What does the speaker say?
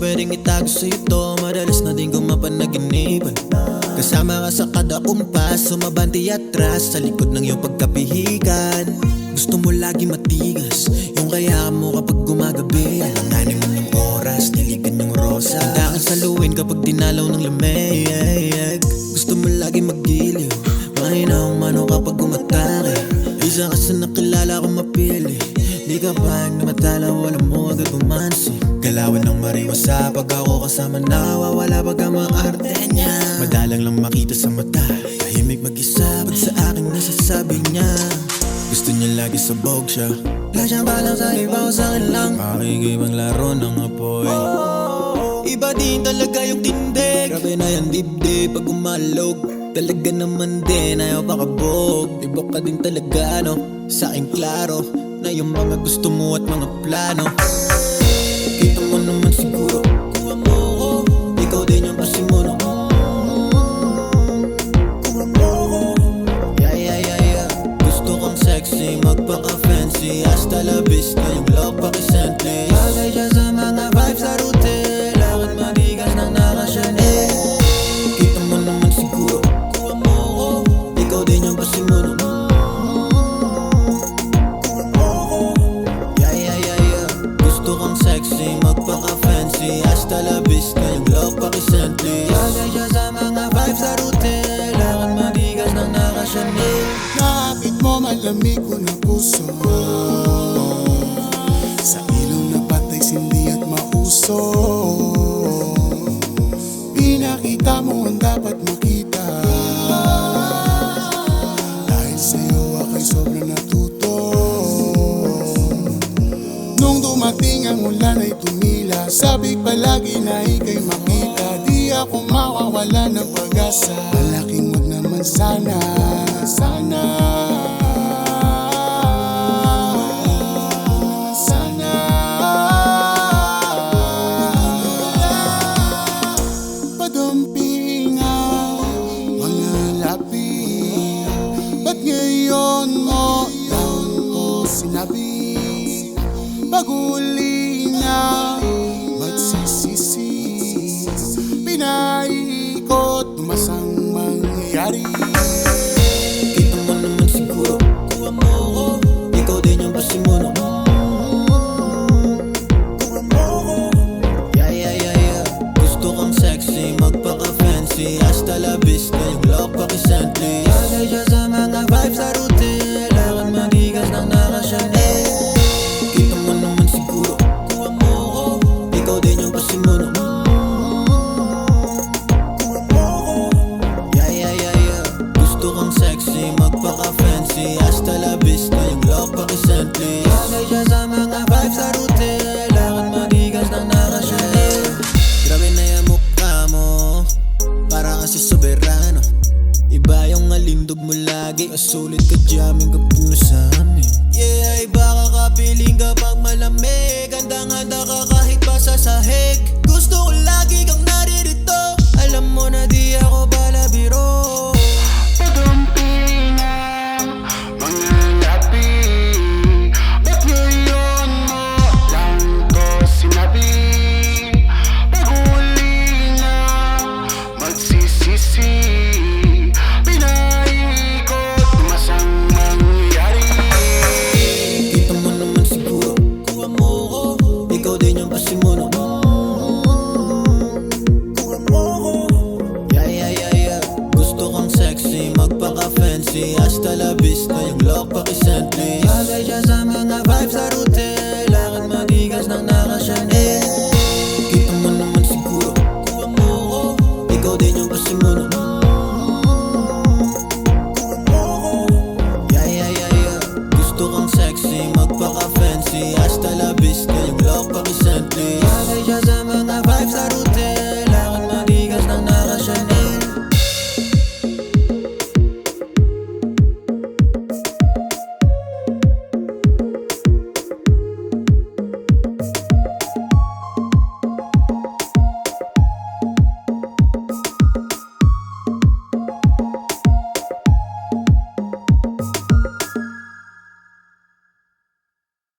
pwedeng itago sa'yo to. Madalas na din ko mapanaginipan. Kasama ka sa kada kumpas, sumabanti atras sa likod ng iyong pagkapihikan. Gusto mo lagi matigas, yung kaya mo kapag gumagabi. Alanganin mo ng oras, niligan yung rosa. Handa kang saluin kapag dinalaw ng lamig. Gusto mo lagi magiliw, mahinahong mano kapag umatake. Isa ka sa nakilala kong mapili, di ka pa namatala, wala mo agad bumansi. Galawan ng mariwasa pag ako kasama, nawawala pag ang maarte niya. Madalang lang makita sa mata, tahimik mag-isa pag sa akin nasasabi niya. Gusto niya lagi sabog siya, wala siyang balang sa iba o sa akin lang. Makikibang laro ng apoy, iba din talaga yung tindig. Grabe na yan dibdib pag umalog, talaga naman din ayaw pakabog. Iba ka din talaga no, sa akin klaro na yung mga gusto mo at mga plano. Kita mo naman siguro, kuha mo ko, ikaw din yung pasimuno. Kuha mo ko, yeah. Gusto kang sexy, magpaka-fancy, hasta la vista, yung love pakisently. Bagay siya sa mga vibes sa route, lakad matigas na naka-Chanel. Kita mo naman siguro, kuha mo ko, ikaw din yung pasimuno. Magpaka-fancy, hasta la vista, yung love pakisently. Bagay siya sa mga vibes sa route, lakad matigas ng naka-Chanel. Nakapit mo malamig ko na puso, sa ilong na patay sindi at mauso. Pinakita mo ang dapat makita, dahil sa'yo ako'y sobrang natuto. Nung dumating ang ulan ay tumila, sabi palagi na ika'y makita. Di ako mawawala ng pag-asa, malaking wag naman sana. Padumpingan, mga lapi, ba't ngayon mo lang to sinabi? Pag-uli na magsisisi, pinaikot tumasang mangyayari. Kita mo naman siguro, kuha mo ko, ikaw din yung pasimuno. Kuha mo ko, yeah. Gusto kang sexy, magpaka-fancy, hasta la vista, yung love pakisently. Bagay siya sa mga vibes sa route, lakad matigas ng naka-Chanel. Kita mo naman siguro, kuha mo ko, ikaw din yung pasimuno. Kuha mo ko, yeah. Gusto kang sexy, magpaka-fancy, hasta la vista, yung love pakisently. Bagay siya sa mga vibes sa route, lakad matigas ng naka-Chanel. Grabe na yung mukha mo, para kasi soberano. Iba yung alindog mo lagi, kasulit ka jamming kapag nasamin. Yeah, iba ka kapiling kapag malamig, handang-handa ka kahit pa sa sahig. Gusto ko lagi kang naririto, alam mo na di ako balabiro. Padumpingan, mga lapi, ba't ngayon mo lang to sinabi? Pag-uli na magsisisi, pinaikot tumasang mangyayari. Kita mo naman siguro, kuha mo ko, ikaw din yung pasimuno. Kuha mo ko, yeah. Gusto kang sexy, magpaka-fancy, hasta la vista, yung love pakisently. Bagay siya sa mga vibes sa route, lakad matigas ng naka-Chanel. Kita mo naman siguro, kuha mo ko, ikaw din yung pasimuno. Kuha mo ko, yeah. Gusto kang sexy, magpaka-fancy, hasta la vista, yung love pakisently. Bagay siya sa mga vibes sa